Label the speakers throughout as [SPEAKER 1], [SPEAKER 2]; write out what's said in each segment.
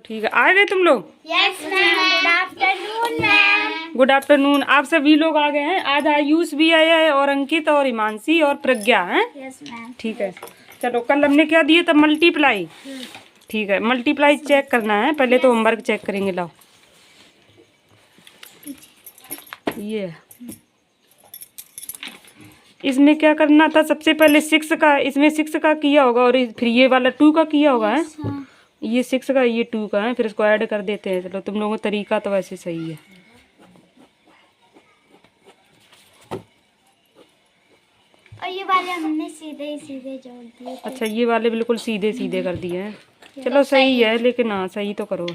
[SPEAKER 1] ठीक है, आ गए तुम लोग?
[SPEAKER 2] Yes ma'am. Good afternoon ma'am.
[SPEAKER 1] Good afternoon. आप सभी लोग आ गए हैं। आज आयुष भी आया है और अंकित और हिमांशी और प्रज्ञा हैं।
[SPEAKER 2] Yes ma'am. ठीक
[SPEAKER 1] है, चलो कल हमने क्या दिए तब? मल्टीप्लाई। ठीक है, मल्टीप्लाई चेक करना है। पहले तो होमवर्क चेक करेंगे। लाओ ये, इसमें क्या करना था? सबसे पहले 6 का, इसमें 6 का किया होगा और फिर ये वाला 2 का किया होगा है। ये 6 का, ये 2 का है, फिर इसको ऐड कर देते हैं। चलो तुम लोगों का तरीका तो वैसे सही है।
[SPEAKER 2] और ये वाले हमने सीधे जोड़ दिए।
[SPEAKER 1] अच्छा, ये वाले बिल्कुल सीधे सीधे कर दिए हैं। चलो सही है, लेकिन हाँ सही तो करो।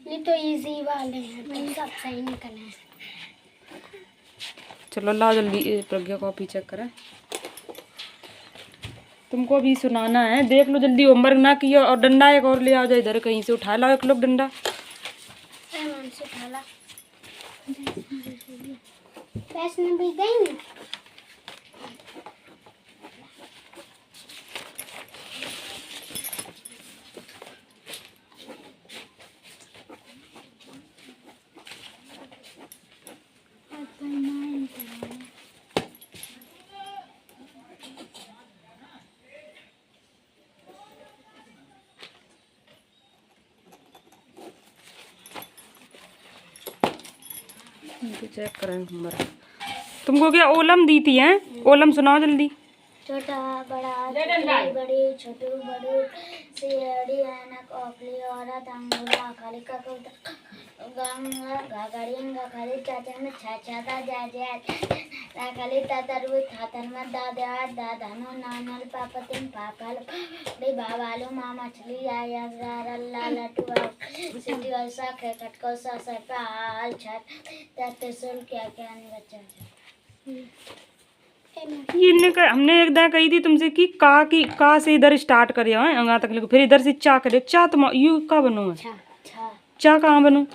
[SPEAKER 2] ये तो इजी वाले हैं, तो सब सही निकले हैं।
[SPEAKER 1] चलो ला जल्दी, प्रज्ञा कॉपी चेक करें। तुमको भी सुनाना है, देख लो जल्दी। होमवर्क ना किया। और डंडा एक और ले आ जाओ इधर, कहीं से उठा लाओ एक लोग डंडा।
[SPEAKER 2] पैसे भी देंगे।
[SPEAKER 1] चेक करें होमवर्क। तुमको क्या ओलम दी थी हैं? ओलम सुनाओ जल्दी।
[SPEAKER 2] छोटा बड़ा छोटी बड़ी छोटू बड़ू सीढ़ी ऐनक ओखली औरत अंगूठा खाली का गंगा गागड़ियंगा खाली चाचा में छाछाता जाजे राखाली तातरु थातर में दादा दादानो नानल पापतिन पापल बड़ी बाबालू माँ मछली आया रल्ला लटुआ सिटी वैसा खेकट को सा पाल छत ताते सुल क्या नहीं बच्चा।
[SPEAKER 1] ये हमने एक दिन कही थी तुमसे कि का से इधर स्टार्ट करे हैं अंगा तक लिखो, फिर इधर से चा करे। चा तुम यू का बनो है? चा कहाँ बनू?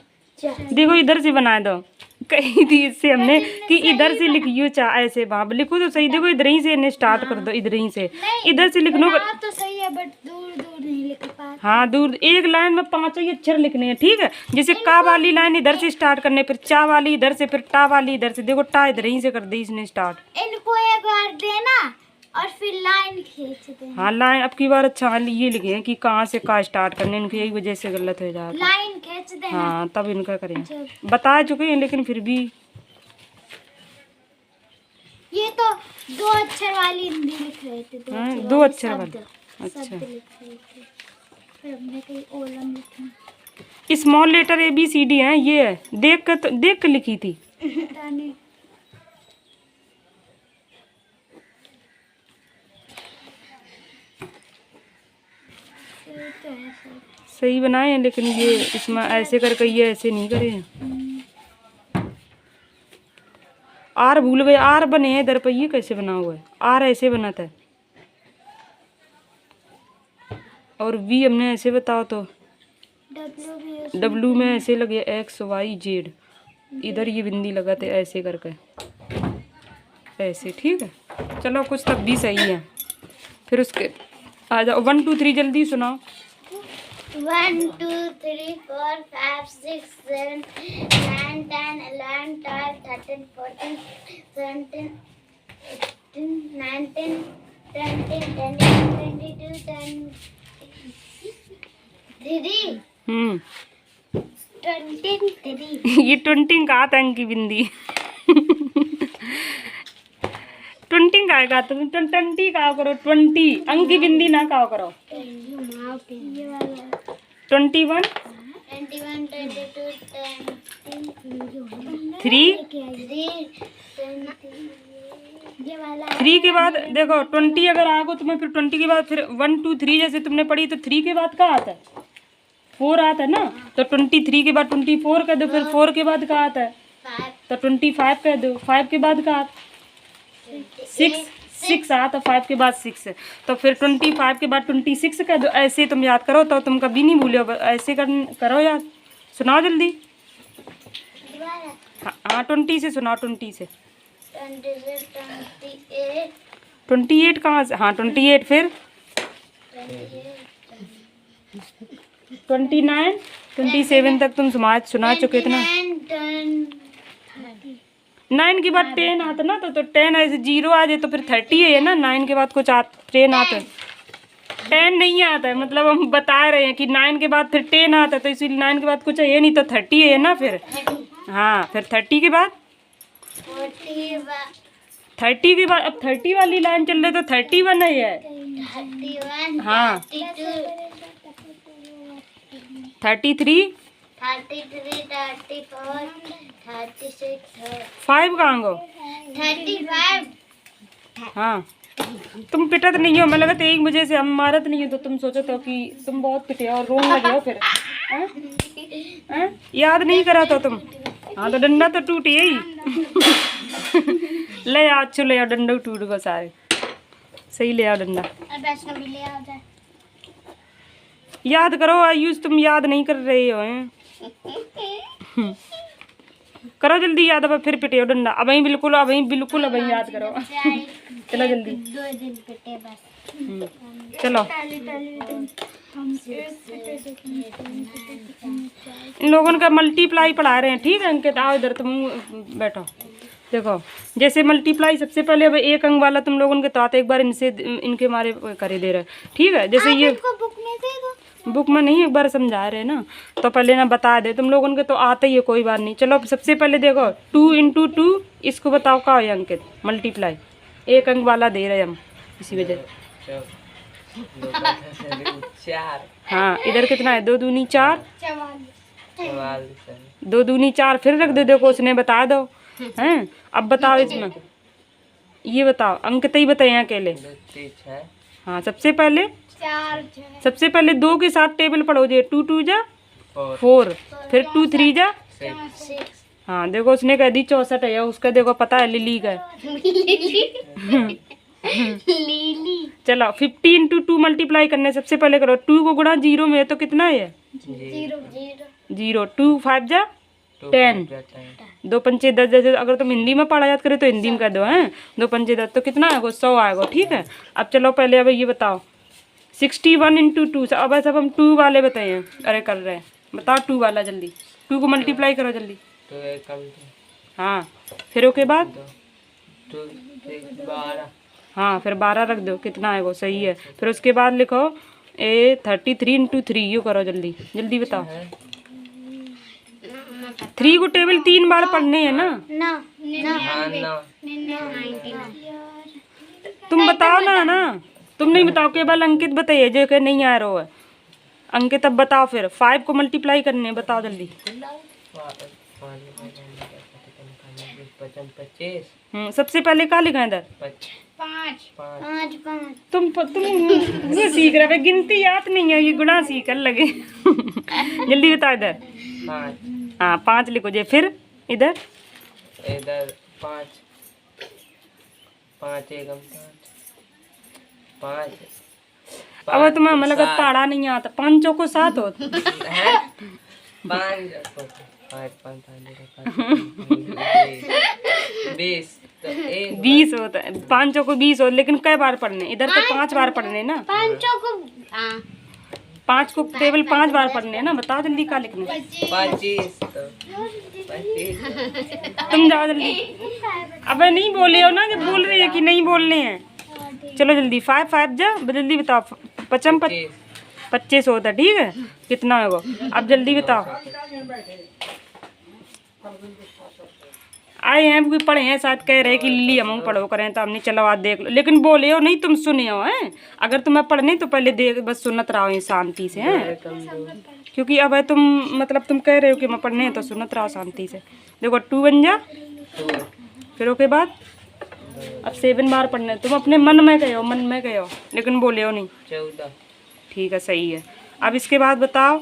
[SPEAKER 1] देखो इधर से बना दो। कही थी इससे हमने कि इधर से लिखियो चा, ऐसे वहाँ लिखो तो सही। देखो इधर ही से इन्हें स्टार्ट कर दो, इधर ही से। इधर से लिखनो
[SPEAKER 2] तो सही है, बट दूर दूर नहीं लिख पा।
[SPEAKER 1] हाँ दूर, एक लाइन में 5 ही अक्षर लिखने हैं। ठीक है, जैसे का वाली लाइन इधर से स्टार्ट करने, फिर चा वाली इधर से, फिर टा वाली इधर से। देखो टा इधर ही से कर दी इसने स्टार्ट।
[SPEAKER 2] इनको एक बार देना और फिर लाइन खींच देना।
[SPEAKER 1] हाँ लाइन अब की बार अच्छा ये लिखे हैं कि कहाँ से का स्टार्ट करने, इनकी यही वजह से गलत हो जाता है।
[SPEAKER 2] लाइन खींच देना।
[SPEAKER 1] हाँ तब इनका करें, बता चुके हैं लेकिन फिर भी।
[SPEAKER 2] ये तो 2 अक्षर वाली हिंदी लिख रहे थे।
[SPEAKER 1] 2 अक्षर वाली। अच्छा,
[SPEAKER 2] फिर हमने कहीं ओलम लिखना।
[SPEAKER 1] स्मॉल लेटर ABCD है। ये है, देख कर लिखी थी। सही बनाए हैं, लेकिन ये इसमें ऐसे करके ये ऐसे नहीं करे हैं। आर भूल गए, आर बने हैं इधर पर। ये कैसे बना हुआ है? आर ऐसे बनाता है और V हमने ऐसे बताओ तो W में ऐसे लगे XYZ। इधर ये बिंदी लगाते ऐसे करके ऐसे। ठीक है, चलो कुछ तब भी सही है। फिर उसके आ जाओ 1 2 3 जल्दी सुनाओ।
[SPEAKER 2] 1 2 3 4 5 6 7 9 10 11 12 13 14 17 18 19 20 21 22 23 23
[SPEAKER 1] ये 20 कहा था अंक की बिंदी। 20 का आएगा तो 20 कहा करो। 20 अंक की बिंदी ना कहा करो। 21 3 के बाद देखो 20 अगर आगो तुम्हें, फिर 20 के बाद फिर 1 2 3 जैसे तुमने पढ़ी तो 3 के बाद क्या आता है? 4 आता है ना। तो 23 के बाद 24 कह दो, फिर 4 के बाद क्या आता है? तो 25 कह दो। 5 के बाद क्या आता? 6 आता। 5 के बाद 6 है, तो फिर 25 के बाद 26 कह दो। ऐसे तुम याद करो तो तुम कभी नहीं भूलो। ऐसे करो याद। सुनाओ जल्दी। हाँ 20 से सुनाओ। 20 से 28 कहाँ से? हाँ 28 फिर 29 27 तक तुम सुना चुके थे ना। 9 के बाद 10 आता ना, तो 10 ऐसे 0 आ जाए तो फिर 30 है ना। 9 के बाद कुछ 10 आता है, 10 नहीं आता है, मतलब हम बता रहे हैं कि 9 के बाद फिर 10 आता है, तो इसीलिए 9 के बाद कुछ है नहीं, तो 30 है ना फिर। हाँ, फिर 30 के बाद 30 के बाद अब 30 वाली लाइन चल रही, तो 31 है ये।
[SPEAKER 2] 31
[SPEAKER 1] हाँ
[SPEAKER 2] 32
[SPEAKER 1] 33
[SPEAKER 2] 33 34 36
[SPEAKER 1] 5 कहाँ गो?
[SPEAKER 2] 35
[SPEAKER 1] हाँ, तुम पिटत नहीं हो, मैं लगा 1 बजे से हम मारत नहीं हो, तो तुम सोचो तो कि तुम बहुत पिटे और रोन लगे हो फिर। हैं? याद नहीं करा तो तुम। हाँ, तो डंडा तो टूट ही। ले आओ, अच्छो ले आओ, डंडा टूट गो सारे, सही ले आओ डंडा।
[SPEAKER 2] और वैष्णो भी ले आ जाए।
[SPEAKER 1] याद करो आयुष, तुम याद नहीं कर रहे हो हैं। करो जल्दी याद, अब फिर पिटे हो डंडा। अब बिल्कुल अब याद करो। चलो जल्दी।
[SPEAKER 2] 2 दिन पिटे बस।
[SPEAKER 1] चलो, इन लोगों का मल्टीप्लाई पढ़ा रहे हैं, ठीक है अंकित? आओ इधर, तुम बैठो। देखो, जैसे मल्टीप्लाई सबसे पहले अब 1 अंक वाला तुम लोगों के तो आता, एक बार इनके मारे करे दे रहे, ठीक है? जैसे ये
[SPEAKER 2] बुक में दे दो।
[SPEAKER 1] बुक में नहीं, एक बार समझा रहे हैं ना, तो पहले ना बता दे, तुम लोगों के तो आता ही है, कोई बात नहीं। चलो सबसे पहले देखो 2 × 2, इसको बताओ क्या है अंकित? मल्टीप्लाई 1 अंक वाला दे रहे हम, इसी वजह। हाँ, इधर कितना है? 2 दूनी 4, 2 दूनी 4, फिर रख दे, देखो उसने बता दो हैं। अब बताओ इसमें, ये बताओ अंक तो ही बताए अकेले। हाँ, सबसे पहले 2 के साथ टेबल पढ़ो जे। 2 2 जा 4, फिर 2 3 जा
[SPEAKER 2] 6।
[SPEAKER 1] हाँ, देखो उसने कह दी 64 है, उसका देखो पता है लिली का।
[SPEAKER 2] लीली।
[SPEAKER 1] चलो 50 × 2 मल्टीप्लाई करने, सबसे पहले करो 2 को गुणा 0 में, तो कितना है? 0। 2 5 जा 10, 2 पंचे 10। जैसे अगर तुम हिंदी में पढ़ा याद करे तो हिंदी में कर दो हैं। 2 पंचे 10, तो कितना आएगा? 100 आएगा, ठीक है? अब चलो पहले अब ये बताओ 61 × 2। अब ऐसा हम 2 वाले बताए हैं, अरे कर रहे हैं, बताओ 2 वाला जल्दी। 2 को मल्टीप्लाई करो जल्दी। हाँ, फिर उसके बाद हाँ, फिर 12 रख दो, कितना आएगा? सही है। फिर उसके बाद लिखो 33 × 3, यू करो जल्दी जल्दी बताओ। 3 को टेबल 3 बार पढ़ने हैं ना। तुम बताओ ना, तुम नहीं बताओ, केवल अंकित बताइए जो कि नहीं आ रहा है। अंकित अब बताओ, फिर 5 को मल्टीप्लाई करने, बताओ जल्दी। सबसे पहले क्या लिखा है इधर?
[SPEAKER 2] 5।
[SPEAKER 1] तुम ये सीख रहे हो, गिनती याद नहीं है, ये गुणा सीख लगे। जल्दी बताओ इधर। हाँ, 5 लिखो जे। फिर इधर
[SPEAKER 3] 5 5 1 5।
[SPEAKER 1] अब तुम्हें हमें लगा पढ़ा नहीं आता। 5 चौको 7 हो। 20 होता है। 5 चौको 20 हो, लेकिन कई बार पढ़ने? इधर तो 5 बार पढ़ने ना। 5 को टेबल 5 बार पढ़ने हैं ना। बताओ जल्दी क्या लिखना।
[SPEAKER 3] 25।
[SPEAKER 1] तुम जाओ जल्दी। अबे नहीं बोले हो ना, कि बोल रही है कि नहीं बोलने हैं। चलो जल्दी। 5 5 जा, जल्दी बताओ। 25 होता है, ठीक है? कितना है वो? अब जल्दी बताओ। आए हैं, कोई पढ़े हैं, शायद कह रहे कि लिली हम पढ़ो करें, तो हमने चलो आज देख लो, लेकिन बोले हो नहीं, तुम सुने हो हैं। अगर तुम्हें पढ़ने तो पहले देख, बस सुनत रहो शांति से हैं, क्योंकि अब है तुम मतलब तुम कह रहे हो कि मैं पढ़ने हैं, तो सुनत रहो शांति से। देखो 2 बन जा, फिर उसके बाद अब 7 बार पढ़ने। तुम अपने मन में कहो, लेकिन बोले हो नहीं।
[SPEAKER 3] 14।
[SPEAKER 1] ठीक है, सही है। अब इसके बाद बताओ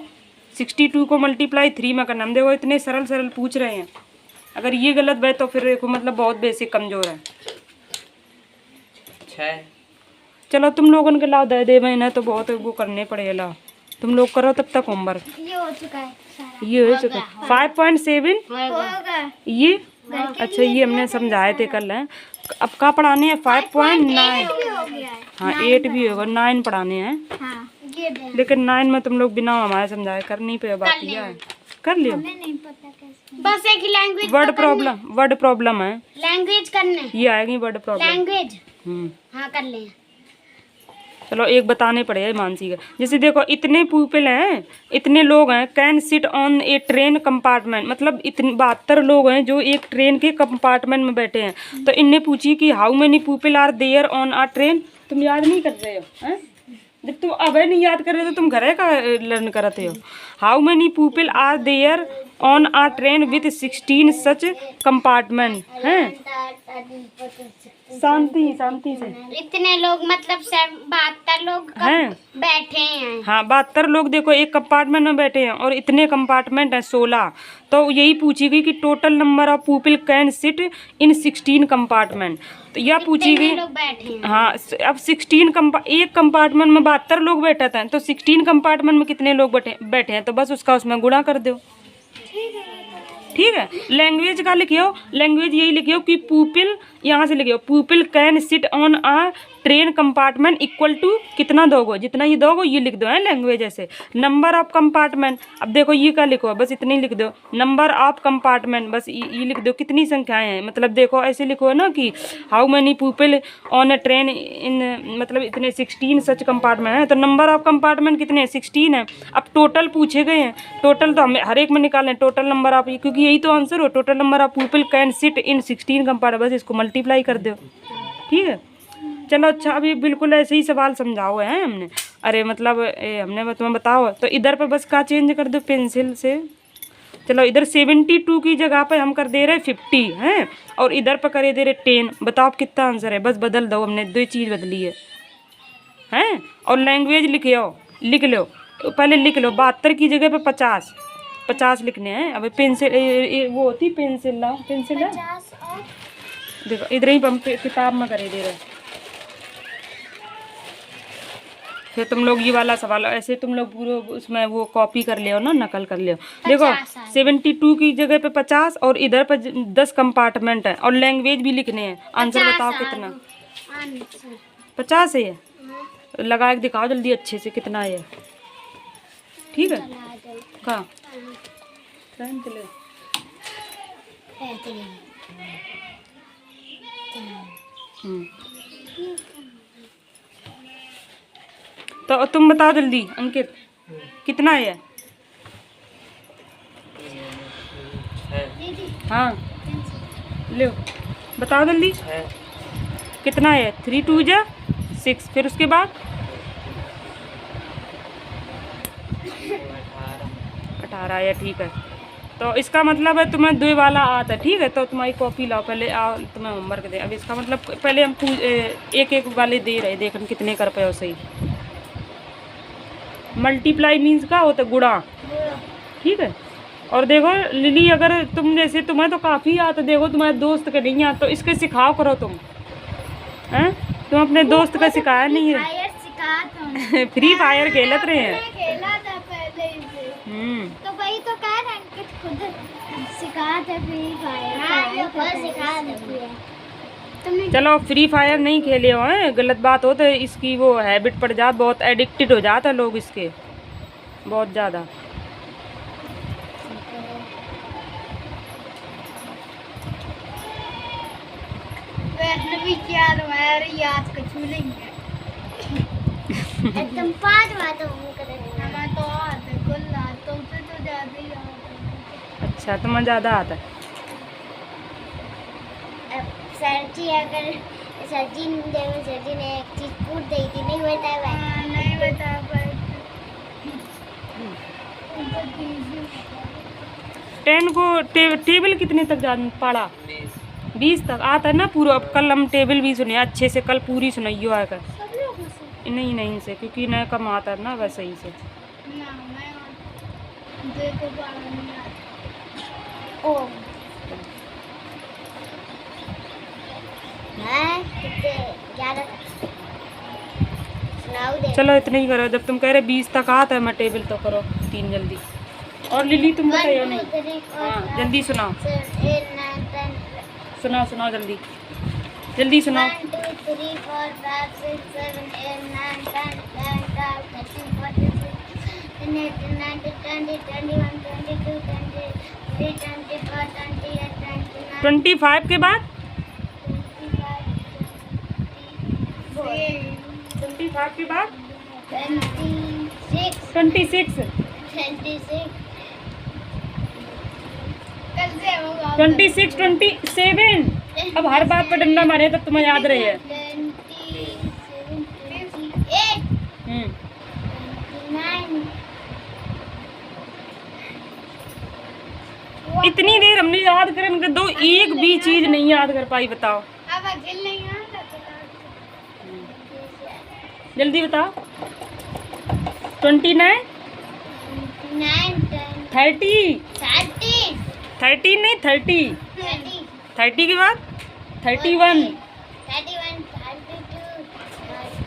[SPEAKER 1] 62 को मल्टीप्लाई 3 में करना। हम देखो इतने सरल पूछ रहे हैं, अगर ये गलत है तो फिर देखो मतलब बहुत बेसिक कमजोर है।
[SPEAKER 3] 6।
[SPEAKER 1] चलो तुम लोगों के लाओ दे ना, तो बहुत वो करने पड़ेगा। तुम लोग करो तब तक होमवर्क।
[SPEAKER 2] ये हो चुका है सारा।
[SPEAKER 1] ये हो चुका है 5.7
[SPEAKER 2] होगा।
[SPEAKER 1] ये अच्छा, ये हमने समझाए थे कल हैं। अब क्या पढ़ाने हैं? 5.9।
[SPEAKER 2] हो गया है।
[SPEAKER 1] हाँ, 8 भी होगा, 9 पढ़ाने हैं।
[SPEAKER 2] हाँ, ये दे
[SPEAKER 1] लेकिन 9 में तुम लोग बिना हमारे समझाए कर नहीं पे, बात यह है। कर लियो।
[SPEAKER 2] हमें नहीं पता कैसे, बस एक ही लैंग्वेज
[SPEAKER 1] वर्ड प्रॉब्लम है,
[SPEAKER 2] लैंग्वेज करने,
[SPEAKER 1] ये आएगी वर्ड प्रॉब्लम।
[SPEAKER 2] लैंग्वेज
[SPEAKER 1] हम्म,
[SPEAKER 2] हाँ कर ले।
[SPEAKER 1] चलो एक बताने पड़ेगा मानसी का। जैसे देखो इतने पीपल हैं, इतने लोग हैं, can sit on A train compartment, मतलब इतने 72 लोग हैं जो एक ट्रेन के कंपार्टमेंट में बैठे हैं। तो इनने पूछी कि how many people are there on a train. तुम याद नहीं कर रहे हो हैं? जब तुम अब नहीं याद कर रहे हो तो तुम घरे का लर्न करते हो। How many people are there on a train with 16 such compartment हैं। शांति से।
[SPEAKER 2] इतने लोग मतलब 72 लोग
[SPEAKER 1] हैं
[SPEAKER 2] बैठे हैं।
[SPEAKER 1] हाँ, 72 लोग देखो एक कंपार्टमेंट में बैठे हैं और इतने कंपार्टमेंट हैं 16। तो यही पूछी गई कि total number of people can sit in 16 compartment. तो यह पूछी
[SPEAKER 2] इतने
[SPEAKER 1] गई।
[SPEAKER 2] लोग बैठे हैं।
[SPEAKER 1] हाँ, अब 16 एक कंपार्टमेंट में 72 लोग बैठे थे, तो 16 कंपार्टमेंट में कितने लोग बैठे हैं, तो बस उसका उसमें गुणा कर दो। ठीक है। लैंग्वेज का लिखियो, लैंग्वेज यही लिखियो कि पीपल, यहाँ से लिखियो people can sit on a train compartment equal to कितना दोगे, जितना ये दोगे ये लिख दो है लैंग्वेज ऐसे। नंबर ऑफ कंपार्टमेंट, अब देखो ये क्या लिखो, बस इतनी लिख दो नंबर ऑफ कंपार्टमेंट, बस ये लिख दो कितनी संख्याएं हैं। मतलब देखो ऐसे लिखो ना कि how many people on A train in, मतलब इतने 16 सच कंपार्टमेंट है, तो नंबर ऑफ कंपार्टमेंट कितने हैं, 16 है। अब टोटल पूछे गए हैं, टोटल तो हमें हर एक में निकालें टोटल नंबर ऑफ, क्योंकि यही तो आंसर हो, total number of people can sit in 16 compartment, बस इसको मल्टीप्लाई कर दो। ठीक है। चलो अच्छा, अभी बिल्कुल ऐसे ही सवाल समझाओ है हमने। अरे मतलब हमने तुम्हें बताओ, तो इधर पे बस का चेंज कर दो पेंसिल से। चलो इधर 72 की जगह पे हम कर दे रहे 50 हैं, और इधर पे करे दे रहे 10। बताओ आप कितना आंसर है, बस बदल दो, हमने 2 चीज़ बदली है हैं। और लैंग्वेज लिख लो, पहले लिख लो 72 की जगह पे 50 लिखने हैं। अब पेंसिल वो होती पेंसिल, लाओ पेंसिल है, देखो इधर ही हम किताब में करे दे रहे। फिर तुम लोग ये वाला सवाल ऐसे तुम लोग पूरे उसमें वो कॉपी कर लियो ना, नकल कर लियो। देखो 72 की जगह पे 50 और इधर पे 10 कंपार्टमेंट है, और लैंग्वेज भी लिखने हैं। आंसर बताओ कितना। 50 है ये, लगा के दिखाओ जल्दी अच्छे से कितना है। ठीक है। कहाँ ट्रेन चले। तो तुम बताओ जल्दी अंकित कितना है। हाँ लो बताओ जल्दी कितना है। 3 2 जा 6, फिर उसके बाद 18 है। ठीक है, तो इसका मतलब है तुम्हें 2 वाला आता है। ठीक है, तो तुम्हारी कॉपी लाओ पहले, आओ तुम्हें होमवर्क दे। अब इसका मतलब पहले हम एक वाले दे रहे, देखो कितने कर पाए सही। मल्टीप्लाई मीन्स का होता है गुणा। ठीक है। और देखो लिली, अगर तुम जैसे तुम्हें तो काफ़ी आता, देखो तुम्हारे दोस्त के नहीं आता, तो इसके सिखाओ करो तुम हैं। तुम अपने दोस्त का सिखाया नहीं है। फ्री फायर खेलत रहे हैं।
[SPEAKER 2] खेला था पहले से। तो वही तो कह रहे हैं कि खुद सिखा था फ्री फायर। हाँ, खुद सिखा था।
[SPEAKER 1] चलो फ्री फायर नहीं खेले हो हैं, गलत बात हो, तो इसकी वो हैबिट पड़ जात, बहुत एडिक्टेड हो जाता लोग इसके, बहुत ज़्यादा।
[SPEAKER 2] याद को छू लेंगे एकदम 5 बातों करेंगे। हमें तो आता है कुल, तुमसे तो ज़्यादा ही आता है।
[SPEAKER 1] अच्छा, तुम्हें ज़्यादा आता है।
[SPEAKER 2] सर जी अगर सर जी ने एक चीज़ पूछ दी थी, नहीं बता पाए। नहीं बता पाए।
[SPEAKER 1] 10 को टेबल कितने तक पढ़ा? 20 तक आता है ना पूरा। अब कल हम टेबल भी सुने अच्छे से, कल पूरी सुनाइयो आकर। नहीं इनसे, क्योंकि नया कम आता है ना वैसे ही से। चलो इतना ही करो, जब तुम कह रहे 20 तक आता है मैं टेबल, तो करो 3 जल्दी। और लिली तुम बताइए नहीं। हाँ जल्दी सुनाओ, सुनाओ जल्दी सुनाओ।
[SPEAKER 2] 1 2 3 4 5 6 7 8 9 10 11 12 13 14 18, 19, 20, 21, 22, 23, 24, 28, 29,
[SPEAKER 1] 25 के बाद 25 के बाद
[SPEAKER 2] 26,
[SPEAKER 1] 26 26 27। अब हर बात पर डंडा मारे तब तुम्हें याद रहे है।
[SPEAKER 2] 28,
[SPEAKER 1] हम्म
[SPEAKER 2] 29,
[SPEAKER 1] इतनी देर हमने याद करने दो, एक भी चीज नहीं याद कर पाई, बताओ
[SPEAKER 2] अब अकेले नहीं आता
[SPEAKER 1] जल्दी बताओ। 29 30 30 नहीं 30 30 के बाद 31
[SPEAKER 2] 31, 32,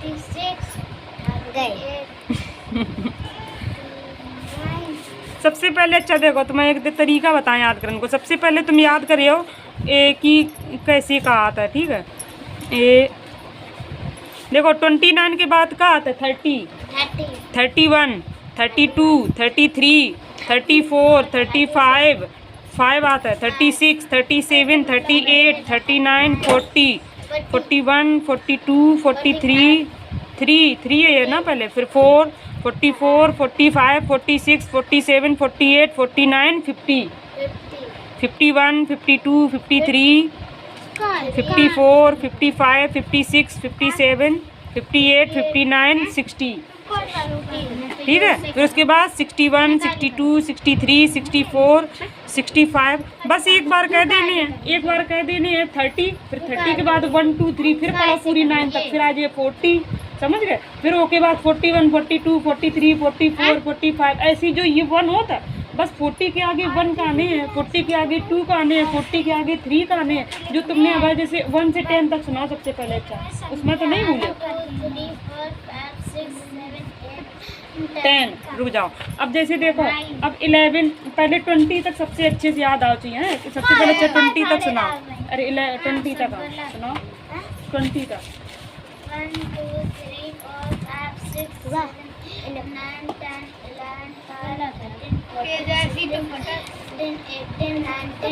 [SPEAKER 2] 36, 38,
[SPEAKER 1] सबसे पहले अच्छा देखो तुम्हें एक तरीका बताएं याद करने को। सबसे पहले तुम याद करियो कि कैसे का आता है, ठीक है। देखो 29 के बाद का आता है 30 31 32 33 34 35 5 आता है 36 37 38 39 40 41 42 43 3 है ना पहले, फिर 4 44 45 46 47 48 49 50 51 52 53 54 55 56 57 58 59 60, ठीक है। फिर उसके बाद 61 62 63 64 65, बस एक बार कह देने हैं 30, फिर 30 के बाद 1 2 3 फिर पढ़ो पूरी 9 तक, फिर आ जाए 40, समझ गए। फिर ओके बाद 41 42 43 44 45, ऐसी जो ये 1 होता है बस 40 के आगे 1 का आने हैं, 40 के आगे 2 का आने हैं, 40 के आगे 3 का आने हैं। जो तुमने अब जैसे 1 से 10 तक सुना सबसे पहले, अच्छा उसमें तो नहीं भूले 10, रुक जाओ। अब जैसे देखो अब 11 पहले 20 तक सबसे अच्छे से याद आओ चाहिए, सबसे पहले अच्छा 20 तक सुनाओ। अरे 20 तक सुनाओ, 20 तक
[SPEAKER 2] 1 2 3 4 5 6 7 8 9 10 11 12 13 14 15 16 18 19 20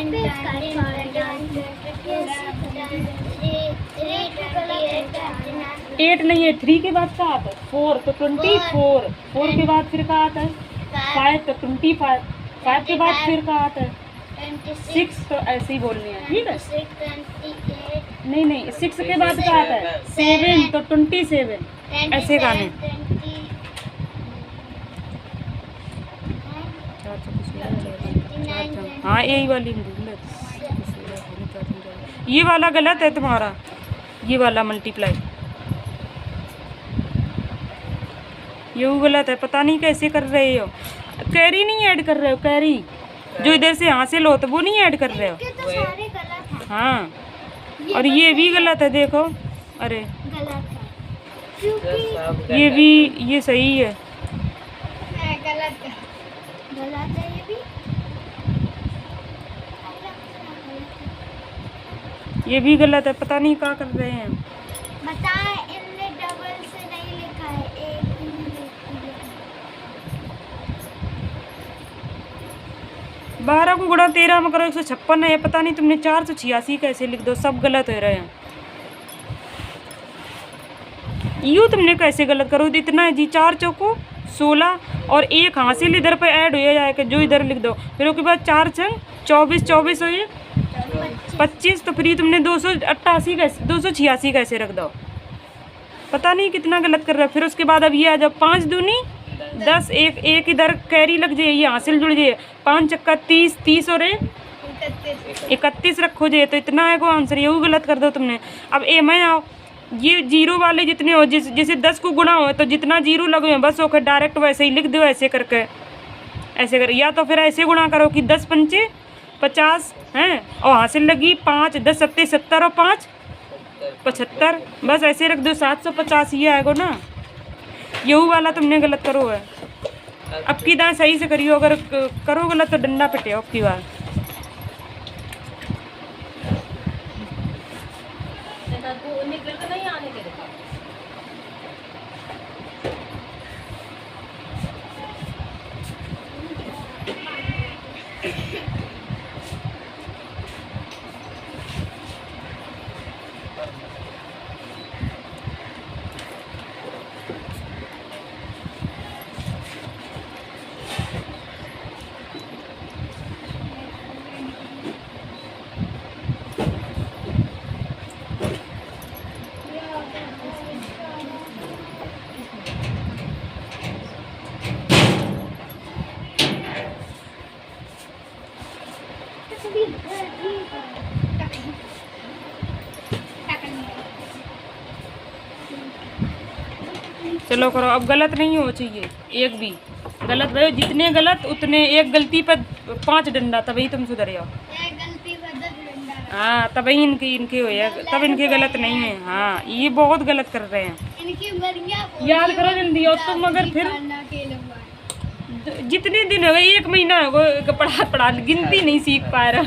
[SPEAKER 1] 8 नहीं है, 3 के बाद का आता है 4, तो 24, 4 के बाद फिर का आता है 5, तो 25, 5 के बाद फिर का आता है 6, तो ऐसे ही बोलनी है, ठीक है। नहीं 6 के बाद का आता है 7, तो 27, ऐसे गाने। हाँ यही वाली ये वाला गलत है तुम्हारा, ये वाला मल्टीप्लाई ये गलत है, पता नहीं कैसे कर रहे हो। कैरी नहीं ऐड कर रहे हो, कैरी जो इधर से हासिल हो तो वो नहीं ऐड कर रहे हो। हाँ और ये भी गलत है, देखो अरे ये भी, ये सही है,
[SPEAKER 2] गलत है ये भी,
[SPEAKER 1] ये भी गलत है, पता नहीं क्या कर रहे हैं।
[SPEAKER 2] बताए इनने डबल से नहीं लिखा है, एक ही लिखा है।
[SPEAKER 1] 12 को गुणा 13 में करो 156 है, पता नहीं तुमने 486 कैसे लिख दो, सब गलत हो रहे हैं। यूँ तुमने कैसे गलत करो, इतना है जी, 4 चौको 16 और एक हासिल इधर पे ऐड हो जाएगा जो इधर लिख दो, फिर उसके बाद 4 छंग 24 24 हो 25, तो फिर तुमने 288 कैसे 286 कैसे रख दो, पता नहीं कितना गलत कर रहा है। फिर उसके बाद अब ये आ जाओ 5 दूनी 10, एक इधर कैरी लग जाए, ये हासिल जुड़ जाए, 5 चक्का 30 30 और 31 रखो जाए, तो इतना है को आंसर, ये वो गलत कर दो तुमने। अब ए में आओ, ये जीरो वाले जितने हो, जैसे 10 को गुणा हो तो जितना जीरो लगे हैं बस होकर डायरेक्ट वैसे ही लिख दो, ऐसे करके ऐसे कर, या तो फिर ऐसे गुणा करो कि 10 पंचे 50 हैं और हासिल लगी 5 10 सत्ते 70 और 5 75, बस ऐसे रख दो 750, ये आएगा ना। यही वाला तुमने गलत करो है, अब की दाएं सही से करियो, अगर करो गलत तो डंडा पिटे अब की बार। चलो करो, अब गलत नहीं हो चाहिए एक भी गलत भाई, जितने गलत उतने, एक गलती पर 5 डंडा, तभी तुम सुधर जाओ। हाँ तभी इनके इनके हो जाए, तब इनके गलत नहीं है। हाँ ये बहुत गलत कर रहे हैं। याद करो जल्दी, और तुम अगर फिर जितने दिन हो गए, 1 महीना हो गया पढ़ा पढ़ा गिनती नहीं सीख पा रहा।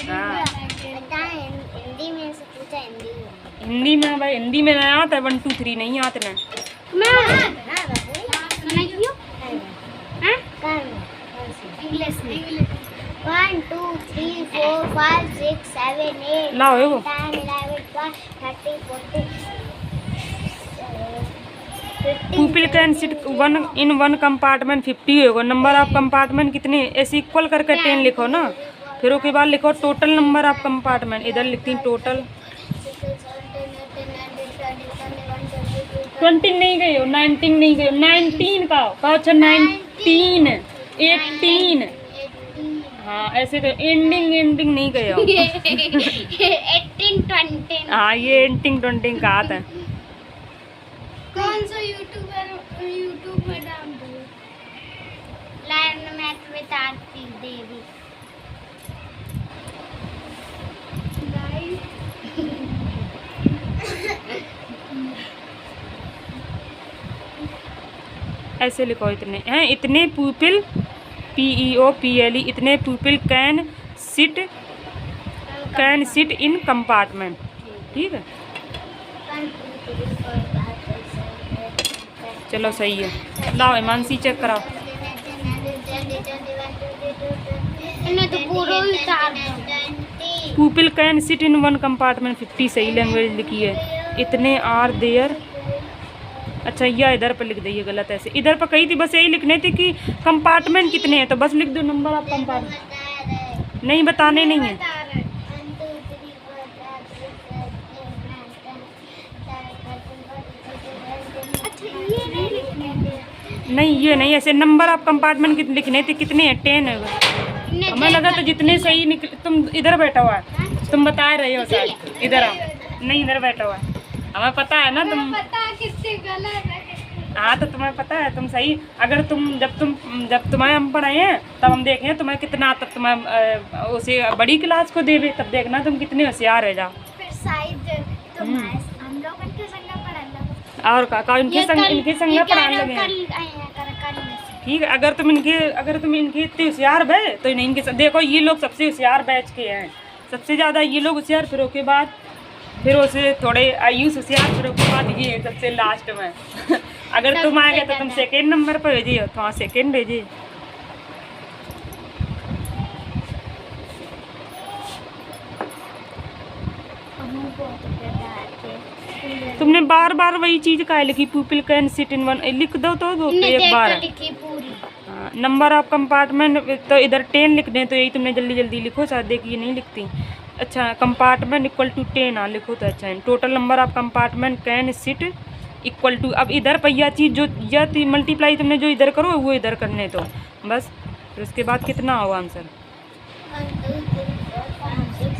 [SPEAKER 1] हाँ। हिंदी में भाई, हिंदी में नहीं आता है, 1 2 3 नहीं आते ना।
[SPEAKER 2] इंग्लिश 1 2 3 4 5 6 7 8
[SPEAKER 1] लाओ है वो
[SPEAKER 2] 10 11 12 13 14
[SPEAKER 1] people can seat one in one compartment 50 होगा। नंबर ऑफ कंपार्टमेंट कितने, ऐसे इक्वल करके 10 लिखो ना, फिर उसके बाद लिखो टोटल नंबर ऑफ कंपार्टमेंट। इधर लिखती हूँ टोटल 20 नहीं गई हो, 19 नहीं गई हो, 19 का हो, अच्छा 19 18। हाँ ऐसे तो एंडिंग एंडिंग नहीं गए हो।
[SPEAKER 2] 18 20
[SPEAKER 1] हाँ ये एंडिंग 20 का आता है।
[SPEAKER 2] कौन सा यूट्यूब में डाल दो, learn math with Aarti Devi.
[SPEAKER 1] ऐसे लिखो, इतने हैं, इतने पीपल PEOPLE, इतने people can sit in compartment. ठीक है चलो सही है। लाओ हिमांशी चेक कराओ। People can sit in one compartment 50 सही लैंग्वेज लिखी है। इतने आर देयर, अच्छा यह इधर पर लिख दीजिए गलत, ऐसे इधर पर कही थी, बस यही लिखने थे कि कंपार्टमेंट कितने हैं, तो बस लिख दो नंबर ऑफ कंपार्टमेंट। नहीं बताने नहीं है। नहीं ये नहीं, ऐसे नंबर ऑफ कंपार्टमेंट कितने लिखने थे, कितने हैं, 10 है। हमें लगा तो जितने सही निकले। तुम इधर बैठा हुआ है, तुम बता रहे हो शायद, इधर आओ। नहीं इधर बैठा हुआ है, हमें पता है ना तुम। हाँ तो तुम्हें पता है तुम सही। अगर जब तुम्हें हम पढ़ाए हैं तब हम देखें तुम्हें कितना, तब तुम्हें उसे बड़ी क्लास को देवे, तब देखना तुम कितने होशियार रह जाओ। और का इनके संग पढ़ाने लगे हैं। ठीक है, अगर तुम इनके इतने होशियार भे तो इनके देखो, ये लोग सबसे होशियार बैच के हैं, सबसे ज़्यादा ये लोग होशियार, फिर उसके बाद फिर उसे थोड़े आयुष होशियार, फिर उसके बाद ये सबसे लास्ट में। अगर तुम आ गए तो तुम सेकेंड नंबर पर भेजिए, तो वहाँ सेकेंड भेजिए। तुमने बार बार वही चीज का लिखी, people can sit in one, लिख दो तो एक बार। हाँ नंबर ऑफ कंपार्टमेंट तो इधर 10 लिख दें, तो यही तुमने जल्दी जल्दी लिखो, शायद देखिए नहीं लिखती। अच्छा कंपार्टमेंट इक्वल टू 10 हाँ लिखो तो अच्छा है। Total number of compartment can sit equal to, अब इधर पहिया चीज़ जो यह मल्टीप्लाई तुमने जो इधर करो वो इधर करने तो बस, फिर उसके बाद कितना होगा answer.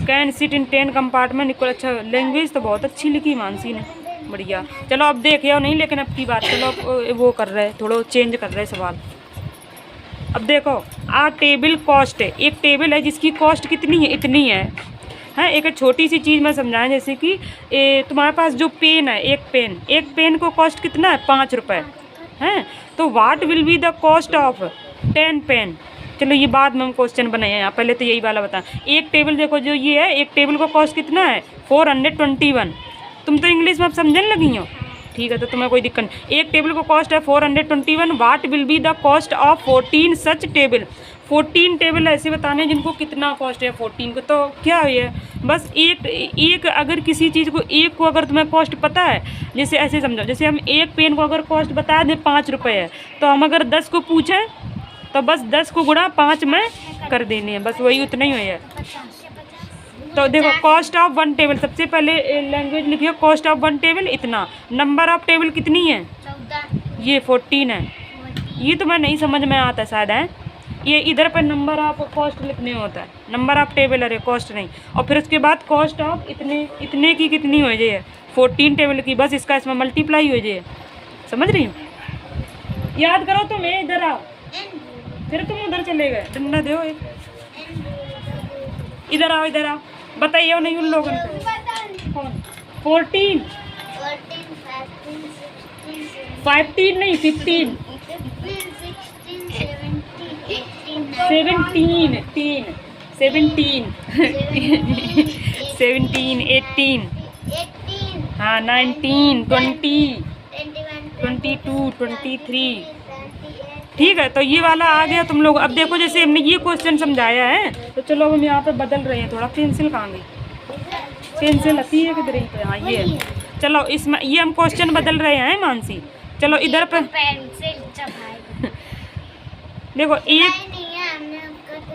[SPEAKER 1] Can sit in 10 compartment equal, अच्छा लैंग्वेज तो बहुत अच्छी लिखी मानसी ने, बढ़िया। चलो अब देखे हो नहीं, लेकिन अब की बात, चलो अब वो कर रहे थोड़ा चेंज कर रहे सवाल। अब देखो आ टेबल कॉस्ट है, एक टेबल है जिसकी कॉस्ट कितनी है, इतनी है। हाँ एक छोटी सी चीज़ मैं समझाएं, जैसे कि तुम्हारे पास जो पेन है, एक पेन को कॉस्ट कितना है, 5 रुपये हैं, तो what will be the cost of 10 pen. चलो ये बाद में हम क्वेश्चन बनाए हैं, पहले तो यही वाला बता। एक टेबल देखो जो ये है, एक टेबल को कॉस्ट कितना है 421। तुम तो इंग्लिश में अब समझने लगी हो, ठीक है तो तुम्हें कोई दिक्कत नहीं। एक टेबल को कॉस्ट है 421, what will be the cost of 14 such table. 14 table ऐसे बताने जिनको कितना कॉस्ट है 14 को, तो क्या है बस एक अगर किसी चीज़ को, एक को अगर तुम्हें कॉस्ट पता है, जैसे ऐसे समझो, जैसे हम एक पेन को अगर कॉस्ट बता दें 5 रुपये है, तो हम अगर 10 को पूछें तो बस 10 को गुणा 5 में कर देनी है, बस वही उतना ही है। तो देखो कॉस्ट ऑफ 1 टेबल, सबसे पहले लैंग्वेज लिखिए, कॉस्ट ऑफ 1 टेबल इतना, नंबर ऑफ टेबल कितनी है
[SPEAKER 2] 14,
[SPEAKER 1] ये 14 है। ये तुम्हें नहीं समझ में आता शायद है, ये इधर पर नंबर ऑफ कॉस्ट लिखने होता है, नंबर ऑफ टेबल अरे कॉस्ट नहीं। और फिर उसके बाद कॉस्ट ऑफ इतने इतने की कितनी हो जाए 14 टेबल की, बस इसका इसमें मल्टीप्लाई हो जाए। समझ रही हो? याद करो तुम, इधर आओ, फिर तुम उधर चले गए। डंडा दो एक, इधर आओ, इधर आओ, बताइए नहीं उन लोगों को। 14 15 नहीं 15 17 17 18 हाँ 19 20 22 23। ठीक है, तो ये वाला आ गया तुम लोग। अब देखो जैसे हमने ये क्वेश्चन समझाया है, तो चलो अब हम यहाँ पे बदल रहे हैं थोड़ा। पेंसिल कहाँ गई? पेंसिल आती है किधर? पे हाँ ये है। चलो इसमें ये हम क्वेश्चन बदल रहे हैं मानसी। चलो इधर पे देखो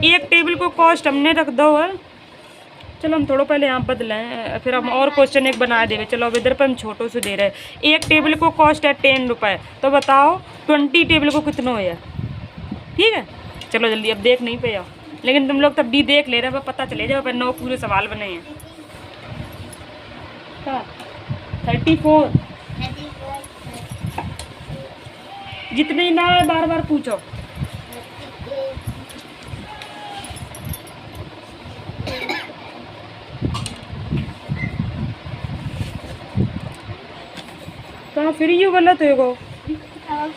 [SPEAKER 1] एक टेबल को कॉस्ट हमने रख दो है। चलो हम थोड़ा पहले यहाँ बदलें, फिर हम और क्वेश्चन एक बना देंगे। चलो अब इधर पे हम छोटो से दे रहे हैं। एक टेबल को कॉस्ट है 10 रुपये, तो बताओ 20 टेबल को कितना हो? ठीक है, चलो जल्दी, अब देख नहीं पे आओ, लेकिन तुम लोग तब भी देख ले रहे हो, पता चले जाओ। 9 पूरे सवाल बने हैं। 34 जितने ना बार बार पूछो। तो फिर ये गलत है गो।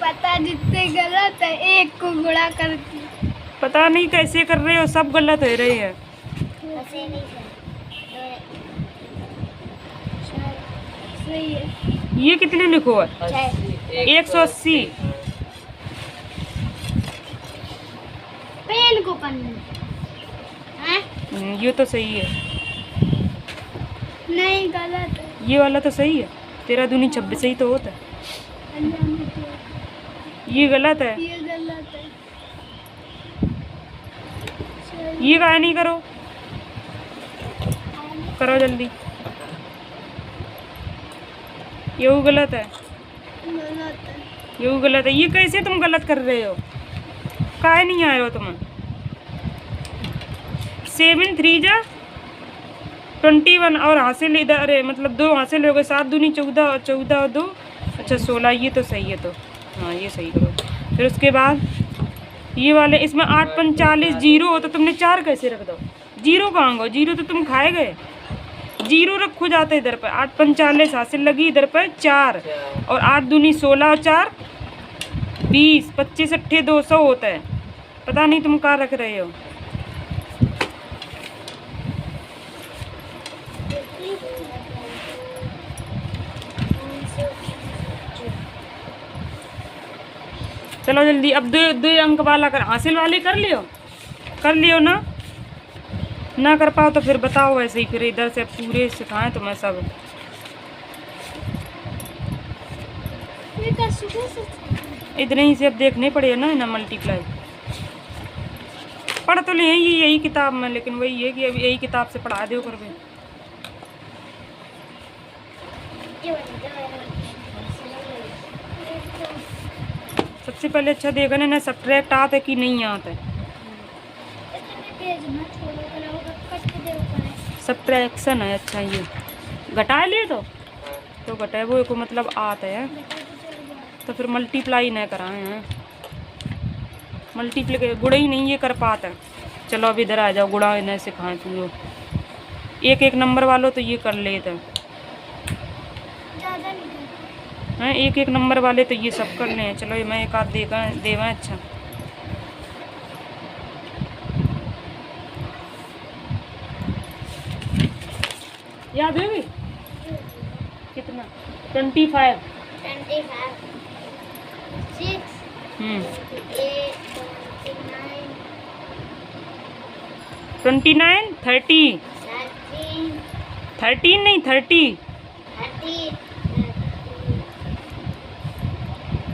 [SPEAKER 2] पता जितने गलत है एक को गुणा करती।
[SPEAKER 1] पता नहीं कैसे कर रहे हो, सब गलत हो रहे हैं।
[SPEAKER 2] सही है।
[SPEAKER 1] ये कितने लिखो है? 180।
[SPEAKER 2] पेन को पन्ने
[SPEAKER 1] ये तो सही है।
[SPEAKER 2] नहीं गलत है।
[SPEAKER 1] ये वाला तो सही है। 13 दूनी 26 ही तो होता है। ये गलत है।
[SPEAKER 2] ये गलत है।
[SPEAKER 1] ये काहे नहीं करो? करो जल्दी। ये गलत है।
[SPEAKER 2] गलत है।
[SPEAKER 1] ये गलत है। ये कैसे तुम गलत कर रहे हो? काहे नहीं आए हो तुम? 7 3 जा 21 और हासिल इधर, अरे मतलब 2 हासिल हो गए। 7 दूनी 14 और 14 और 2 अच्छा 16। ये तो सही है। तो हाँ ये सही करो। फिर उसके बाद ये वाले इसमें 8 5 40 जीरो हो, तो तुमने 4 कैसे रख दो? जीरो कहाँ गो? जीरो तो तुम खाए गए। जीरो रखो जाते इधर पर। 8 5 40 हासिल लगी इधर पर 4 और 8 दूनी 16 और 4 20 25 अट्ठे 200 होता है। पता नहीं तुम कहाँ रख रहे हो। चलो जल्दी, अब 2 अंक वाला कर, हासिल वाले कर लियो ना कर पाओ तो फिर बताओ वैसे ही। फिर इधर से पूरे सिखाएं तो मैं सब। इतने ही से अब देखने पड़ेगा ना मल्टीप्लाई। पढ़ तो ले यही किताब में, लेकिन वही है कि अभी यही किताब से पढ़ा दो कर। सबसे पहले अच्छा देखना ना सब्ट्रैक्ट आता है कि नहीं आता है। सब्ट्रैक्शन है। अच्छा ये घटा लिए तो घटाए वो को मतलब आता है। तो फिर मल्टीप्लाई नहीं कराए हैं। मल्टीप्लाई गुड़ा ही नहीं ये कर पाता। चलो अब इधर आ जाओ, गुड़ा इन्हें सिखाएं पूरा। एक नंबर वालों तो ये कर लेते हैं। एक नंबर वाले तो ये सब कर लें। चलो ये मैं एक आध देवा। अच्छा याद है भी कितना? 25
[SPEAKER 2] 6
[SPEAKER 1] 29 30 13 नहीं 30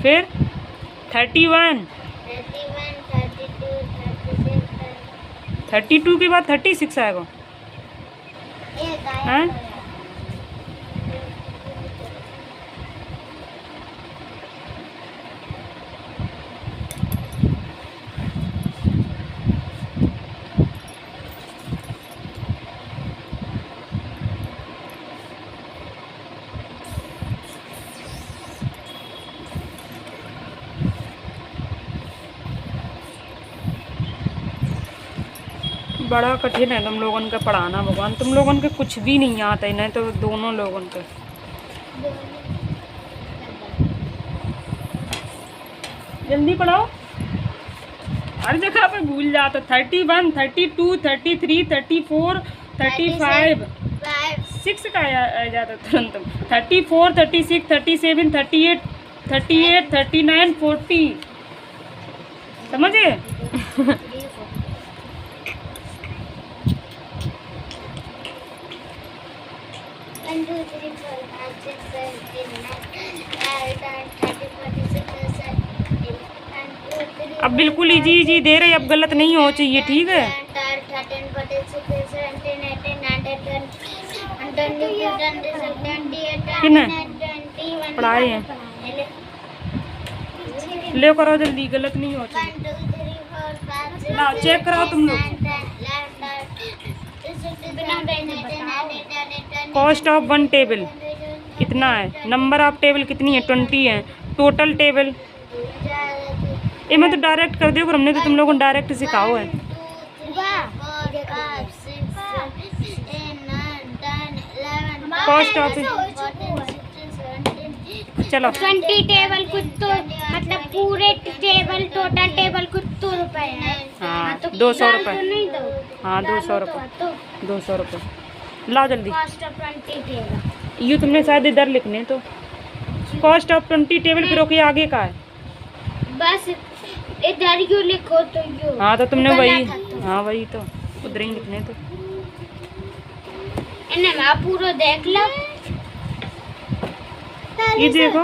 [SPEAKER 1] फिर 31 32 के बाद 36 आएगा। हैं? बड़ा कठिन है तुम लोगों के पढ़ाना भगवान। तुम लोगों के कुछ भी नहीं आता है, नहीं तो दोनों लोगों के। जल्दी पढ़ाओ। हर जगह पे भूल जाता। 31, 32, 33, 34, 35, 6 का आ जाता तुरंत। 34, 36, 37, 38, 38, 39, 40। समझे?
[SPEAKER 2] 1, 2, 3, 4, 5, 6, 7, 8, 9, 10, 11, 12, 13, 14, 15,
[SPEAKER 1] अब बिल्कुल इजी इजी दे रहे, अब गलत नहीं हो चाहिए, ठीक है?
[SPEAKER 2] 13, 14, 16, 17, 18, 19, 20, 21,
[SPEAKER 1] किन पढ़ाए हैं? ले करो जल्दी, गलत नहीं हो चाहिए।
[SPEAKER 2] 1, 2, 3, 4, 5, 6,
[SPEAKER 1] ना चेक कराओ तुम लोग।
[SPEAKER 2] 9, 10,
[SPEAKER 1] कॉस्ट ऑफ वन टेबल कितना है? नंबर ऑफ टेबल कितनी है? 20 है। टोटल टेबल ये मैं तो डायरेक्ट कर दियो, हमने तो तुम लोगों को डायरेक्ट सिखाओ है। कॉस्ट ऑफ चलो
[SPEAKER 2] 20 टेबल कुछ तो मतलब पूरे टेबल टोटल टेबल कुछ तो रुपए है।
[SPEAKER 1] हाँ,
[SPEAKER 2] तो
[SPEAKER 1] 200
[SPEAKER 2] डाल
[SPEAKER 1] रुपए।
[SPEAKER 2] तो नहीं दो।
[SPEAKER 1] हाँ 200 रुपये।
[SPEAKER 2] तो
[SPEAKER 1] 200 रुपये लाओ जल्दी।
[SPEAKER 2] कॉस्ट ऑफ 20 टेबल
[SPEAKER 1] ये तुमने शायद इधर लिखने तो कॉस्ट ऑफ 20 टेबल फिर ओके आगे का है।
[SPEAKER 2] बस इधर यू लिखो तो यू।
[SPEAKER 1] हाँ तो तुमने
[SPEAKER 2] गलत
[SPEAKER 1] वही,
[SPEAKER 2] है तो।
[SPEAKER 1] हाँ वही तो उधर ही लिखने तो।
[SPEAKER 2] इन्हें मैं पूरा देख लो।
[SPEAKER 1] ये देखो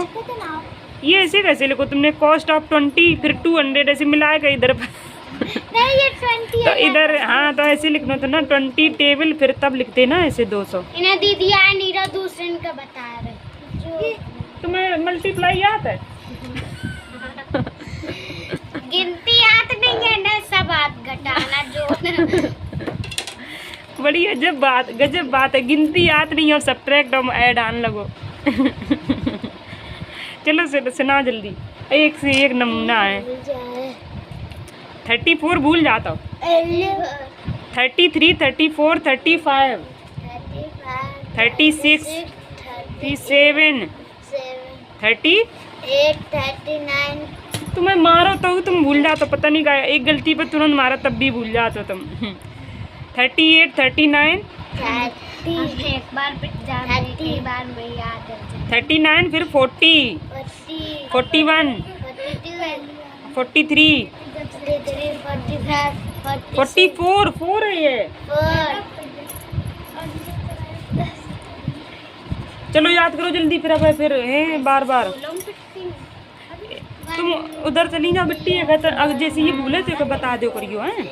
[SPEAKER 1] ये ऐसे कैसे लिखो तुमने? कॉस्ट ऑफ 20 फिर 200 ऐसे मिलाएगा इधर पर।
[SPEAKER 2] नहीं ये 20
[SPEAKER 1] तो इधर हाँ तो ऐसे लिखना था ना 20 टेबल फिर तब लिखते ना ऐसे 200।
[SPEAKER 2] इन्हें दीदी आ नीरा दूसरे का बता रहे
[SPEAKER 1] तुम्हें मल्टीप्लाई आता है?
[SPEAKER 2] गिनती याद नहीं है ना, सब बात घटाना जो
[SPEAKER 1] बड़ी गजब बात है। गिनती याद नहीं और सब्ट्रैक्ट और ऐड आने लगो। चलो सुना जल्दी। एक से एक नमूना है। 34 भूल जाता हूँ। 33, 34, 35, 36, 37, 38।
[SPEAKER 2] 39
[SPEAKER 1] तुम्हें मारो तो तुम भूल जाते हो, पता नहीं क्या एक गलती पर तुरंत मारा तब भी भूल जाते हो तुम। 38, 39,
[SPEAKER 2] 30 एक बार पे एक बार में याद है
[SPEAKER 1] 39 फिर 40, 41, 43, 44 4 है ये। चलो याद करो जल्दी फिर अब फिर है बार बार। तुम उधर चली जाओ बिट्टी है तो अब जैसे ये भूले तो बता दो करियो हैं।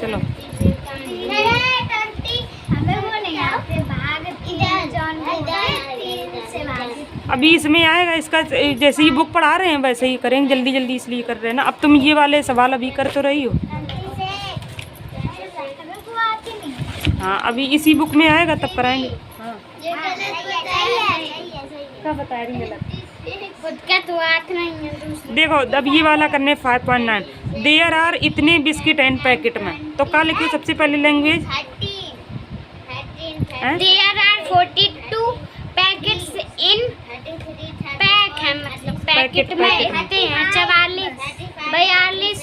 [SPEAKER 1] चलो अभी इसमें आएगा इसका जैसे ही बुक पढ़ा रहे हैं वैसे ही करेंगे, जल्दी जल्दी इसलिए कर रहे हैं ना। अब तुम ये वाले सवाल अभी कर तो रही हो। हाँ अभी इसी बुक में आएगा तब कराएंगे। हाँ क्या बता रही है देखो अब ये वाला करने 5.9 देयर आर इतने बिस्किट एंड पैकेट में तो क्या लिखिए सबसे पहले language.
[SPEAKER 2] There are 42 packets in pack है मतलब पैकेट में कितने हैं 44 42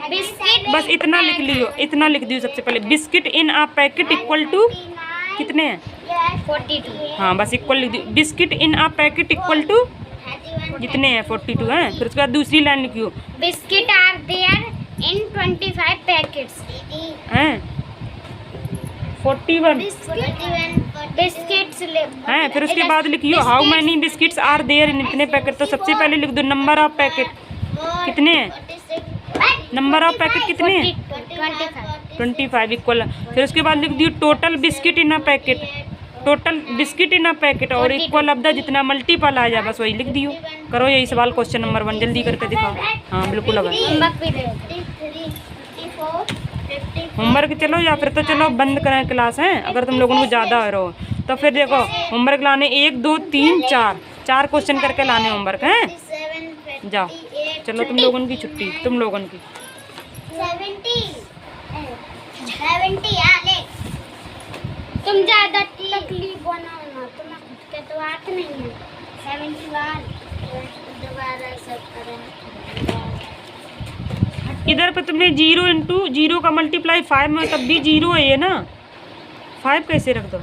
[SPEAKER 2] बिस्किट।
[SPEAKER 1] बस इतना लिख लियो, इतना लिख दियो सबसे पहले। Biscuit in a packet equal to कितने हैं
[SPEAKER 2] 42।
[SPEAKER 1] हाँ बस इक्वल लिख दियो। Biscuit in a packet equal to जितने हैं 42 हैं। फिर उसके बाद दूसरी लाइन लिखियो
[SPEAKER 2] biscuit are there in 25 packets
[SPEAKER 1] हैं 41
[SPEAKER 2] बिस्किट्स
[SPEAKER 1] हैं। फिर उसके बाद लिखियो how many biscuits are there in इतने पैकेट। तो सबसे पहले लिख दो नंबर ऑफ पैकेट कितने हैं, नंबर ऑफ पैकेट कितने हैं 25 इक्वल। फिर उसके बाद लिख दियो total biscuit in a packet, total biscuit in a packet और इक्वल अब जितना मल्टीपल आ जाए बस वही लिख दियो। करो यही सवाल क्वेश्चन नंबर 1 जल्दी करके दिखाओ। हाँ बिल्कुल अब होमवर्क चलो या फिर तो चलो बंद करें क्लास हैं अगर तुम लोगों को ज़्यादा हो रहा हो। तो फिर देखो होमवर्क लाने 1 2 3 4 क्वेश्चन करके लाने होमवर्क हैं।
[SPEAKER 2] 57,
[SPEAKER 1] जाओ
[SPEAKER 2] 58,
[SPEAKER 1] चलो तुम लोगों की छुट्टी, तुम लोगों की
[SPEAKER 2] 70 ले तुम ज्यादा तकलीफ बनाओ ना, तुम्हें खुद के तो आते नहीं है। 71 दोबारा सब करें।
[SPEAKER 1] इधर पे तुमने 0 इंटू 0 का मल्टीप्लाई 5 में तब भी 0 है ये ना, 5 कैसे रख दो?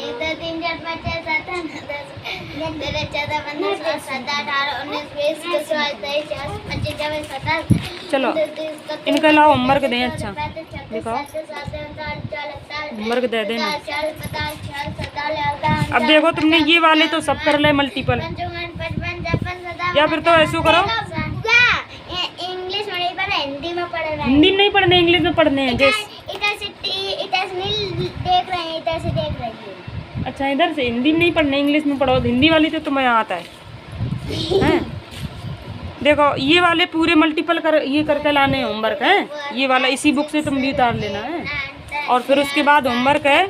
[SPEAKER 2] 1 2 3 4 5 6 7 8 9 10 11 12 13 14 15 16 17 18 19 20 21 22 23 24 25 26
[SPEAKER 1] चलो इनका लाओ होमवर्क दें। अच्छा दिखाओ होमवर्क दे देना। अब देखो तुमने ये वाले तो सब कर ले मल्टीपल, या फिर तो ऐसे करो
[SPEAKER 2] इंग्लिश में पढ़, हिंदी में पढ़ रहे हैं।
[SPEAKER 1] हिंदी नहीं पढ़ने इंग्लिश में पढ़ने हैं। जैसे
[SPEAKER 2] इधर से देख रहे हैं, इधर से देख रही है।
[SPEAKER 1] अच्छा इधर से हिंदी में नहीं पढ़ने इंग्लिश में पढ़ो, हिंदी वाली तो तुम्हें आता है हैं? देखो ये वाले पूरे मल्टीपल कर ये करके लाने हैं होमवर्क है। ये वाला इसी बुक से तुम भी उतार लेना है। और फिर उसके बाद होमवर्क है,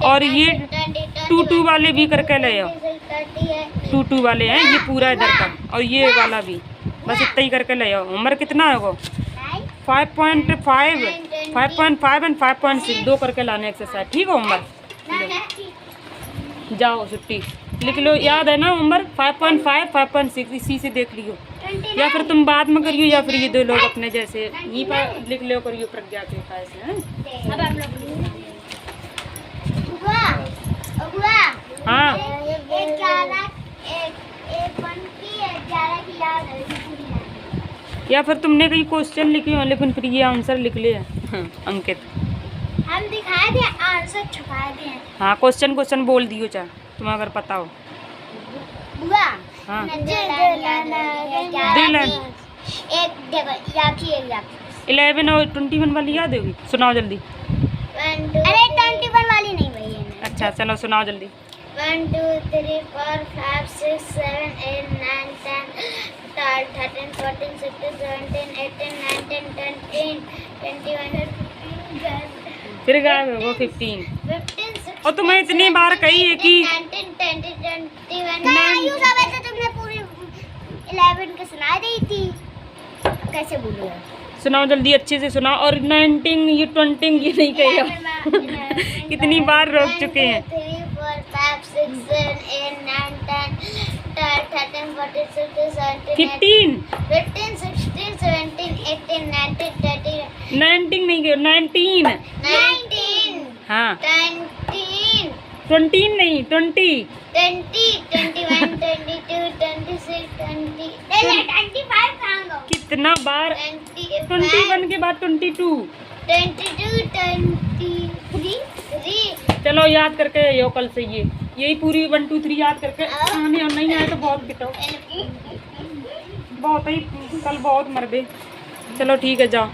[SPEAKER 1] और ये 2 2 वाले भी करके ले आओ। 2 2 वाले हैं ये पूरा इधर का, और ये वाला भी, बस इतना ही करके ले आओ। होमवर्क कितना है वो 5.5 5.5 एंड 5.6 दो करके लाने एक्सरसाइज। ठीक है होमवर्क, जाओ छुट्टी लिख लो, याद है ना होमवर्क 5.5 5.6 इसी से देख लियो, या फिर तुम बाद में करियो, या फिर ये दो लोग अपने जैसे यहीं पर लिख लो करियो प्रज्ञा के पास है।
[SPEAKER 2] अब हम लोग
[SPEAKER 1] हाँ
[SPEAKER 2] एक 1 की 11 की याद है।
[SPEAKER 1] या फिर तुमने कहीं क्वेश्चन लिखे हो लेकिन फिर ये आंसर लिख लिया अंकित।
[SPEAKER 2] हम दिखाए थे आंसर छुपाए थे।
[SPEAKER 1] हाँ क्वेश्चन बोल दियो चाहे तुम्हें अगर पता हो।
[SPEAKER 2] बुआ
[SPEAKER 1] हाँ
[SPEAKER 2] एक देखो याकी
[SPEAKER 1] 11 और 21 वाली याद होगी, सुनाओ जल्दी।
[SPEAKER 2] अरे 21 वाली नहीं भैया।
[SPEAKER 1] अच्छा चलो सुनाओ जल्दी।
[SPEAKER 2] 1 2 3 4 5 6 7 8 9 10 12 13 14 16 17 18 19 20 21
[SPEAKER 1] फिर गायब है वो 15।
[SPEAKER 2] 15
[SPEAKER 1] और तुम्हें इतनी बार कही है कि
[SPEAKER 2] 19 20 21 तुमने पूरी 11 के सुना दी थी, कैसे भूलूंगा?
[SPEAKER 1] सुनाओ जल्दी अच्छे से सुनाओ। और 19 ये 20 ये नहीं कहिए कितनी बार रोक चुके हैं।
[SPEAKER 2] 3 4 5 6 7 8 9 10 12 13 14 16 17
[SPEAKER 1] 15
[SPEAKER 2] 15 16 17 18 19 20
[SPEAKER 1] 19 नहीं कहिए 19
[SPEAKER 2] 19
[SPEAKER 1] हाँ
[SPEAKER 2] 19
[SPEAKER 1] 20 नहीं 20
[SPEAKER 2] 20 21 22 26 20 25 कहां
[SPEAKER 1] कितना बार 21 के बाद 22
[SPEAKER 2] 23
[SPEAKER 1] चलो याद करके यो कल से ये यही पूरी 1 2 3 याद करके आने, और नहीं आए तो बहुत पिटो, बहुत ही कल बहुत मर गए। चलो ठीक है जाओ।